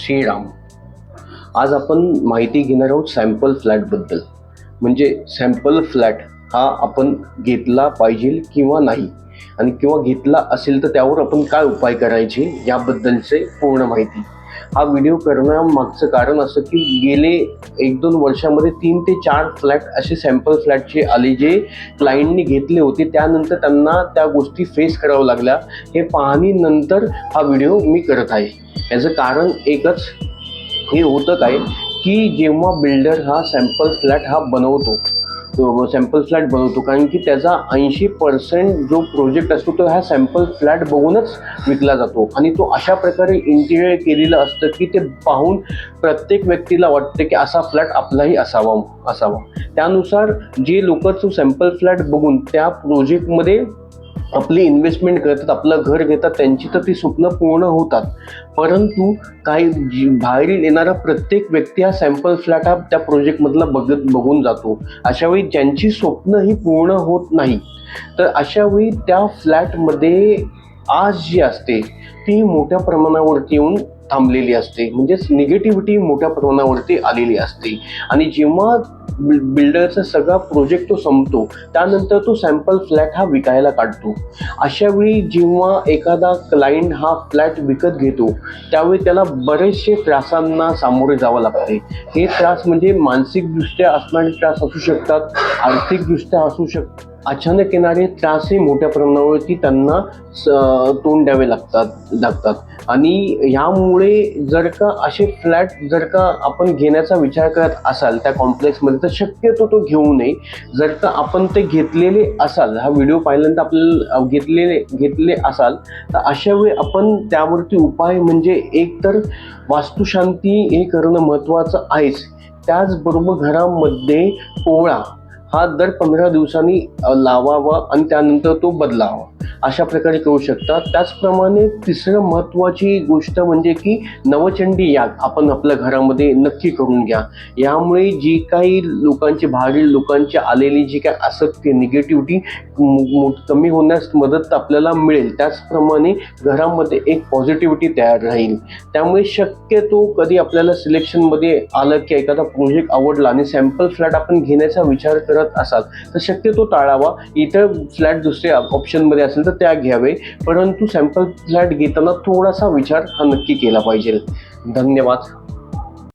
श्रीराम. आज आपण माहिती घेणार आहोत सॅम्पल फ्लॅटबद्दल. म्हणजे सॅम्पल फ्लॅट हा आपण घेतला पाहिजे किंवा नाही, आणि किंवा घेतला असेल तर त्यावर आपण काय उपाय करायचे याबद्दलचे पूर्ण माहिती. हा व्हिडिओ करण्यामागचं कारण असं की गेले 1-2 वर्षामध्ये 3 ते 4 फ्लॅट असे सॅम्पल फ्लॅटचे आले जे क्लायंटनी घेतले होते. त्यानंतर त्यांना त्या गोष्टी फेस करावं लागल्या. हे पाहणीनंतर हा व्हिडिओ मी करत आहे. याचं कारण एकच हे होतं काय की जेव्हा बिल्डर हा सॅम्पल फ्लॅट हा बनवतो, सॅम्पल फ्लॅट बनवतो, कारण की त्याचा 80% जो प्रोजेक्ट असतो तो ह्या सॅम्पल फ्लॅट बघूनच विकला जातो. आणि तो अशा प्रकारे इंटिरियर केलेलं असतं की ते पाहून प्रत्येक व्यक्तीला वाटतं की असा फ्लॅट आपलाही असावा. त्यानुसार जे लोक तो सॅम्पल फ्लॅट बघून त्या प्रोजेक्टमध्ये आपली इन्व्हेस्टमेंट करतात, आपलं घर घेतात, त्यांची तर ती स्वप्न पूर्ण होतात. परंतु काही बाहेरील येणारा प्रत्येक व्यक्ती हा सॅम्पल फ्लॅट हा त्या प्रोजेक्टमधला बघून जातो. अशावेळी ज्यांची स्वप्न ही पूर्ण होत नाही, तर अशावेळी त्या फ्लॅटमध्ये आज जी असते ती मोठ्या प्रमाणावरती येऊन थांबलेली असते. म्हणजेच निगेटिव्हिटी मोठ्या प्रमाणावरती आलेली असते. आणि जेव्हा बिल्डरचा सगळा प्रोजेक्ट तो संपतो, त्यानंतर तो सॅम्पल फ्लॅट हा विकायला काढतो. अशावेळी जेव्हा एखादा क्लायंट हा फ्लॅट विकत घेतो, त्यावेळी त्याला बरेचसे त्रासांना सामोरे जावं लागते. हे त्रास म्हणजे मानसिकदृष्ट्या असणारे त्रास असू शकतात, आर्थिकदृष्ट्या असू शकतात. अचानक येणारे त्रासही मोठ्या प्रमाणावरती त्यांना तोंड द्यावे लागतात. आणि ह्यामुळे जर का असे फ्लॅट जर का आपण घेण्याचा विचार करत असाल त्या कॉम्प्लेक्समध्ये, तर शक्यतो तो घेऊ नये. जर का आपण ते घेतलेले असाल, हा व्हिडिओ पाहिल्यानंतर आपल्याला घेतले असाल, तर अशा वेळी आपण त्यावरती उपाय म्हणजे एक तर वास्तुशांती हे करणं महत्त्वाचं आहेच. त्याचबरोबर घरामध्ये पोळा हा दर 15 दिवसांनी लावावा आणि त्यानंतर तो बदलावा, अशा प्रकारे करू शकता. त्याचप्रमाणे तिसरं महत्त्वाची गोष्ट म्हणजे की नवचंडी याग आपण आपल्या घरामध्ये नक्की करून घ्या. यामुळे जी काही लोकांची बाहेरील लोकांची आलेली जी काही आसक्ती, निगेटिव्हिटी कमी होण्यास मदत आपल्याला मिळेल. त्याचप्रमाणे घरामध्ये एक पॉझिटिव्हिटी तयार राहील. त्यामुळे शक्यतो कधी आपल्याला सिलेक्शनमध्ये आलं की एखादा प्रोजेक्ट आवडला आणि सॅम्पल फ्लॅट आपण घेण्याचा विचार करत असाल, तर शक्यतो टाळावा. इतर फ्लॅट दुसऱ्या ऑप्शनमध्ये असेल तर त्या घ्यावे, परंतु सॅम्पल फ्लॅट घेताना थोडासा विचार हा नक्की केला पाहिजे. धन्यवाद.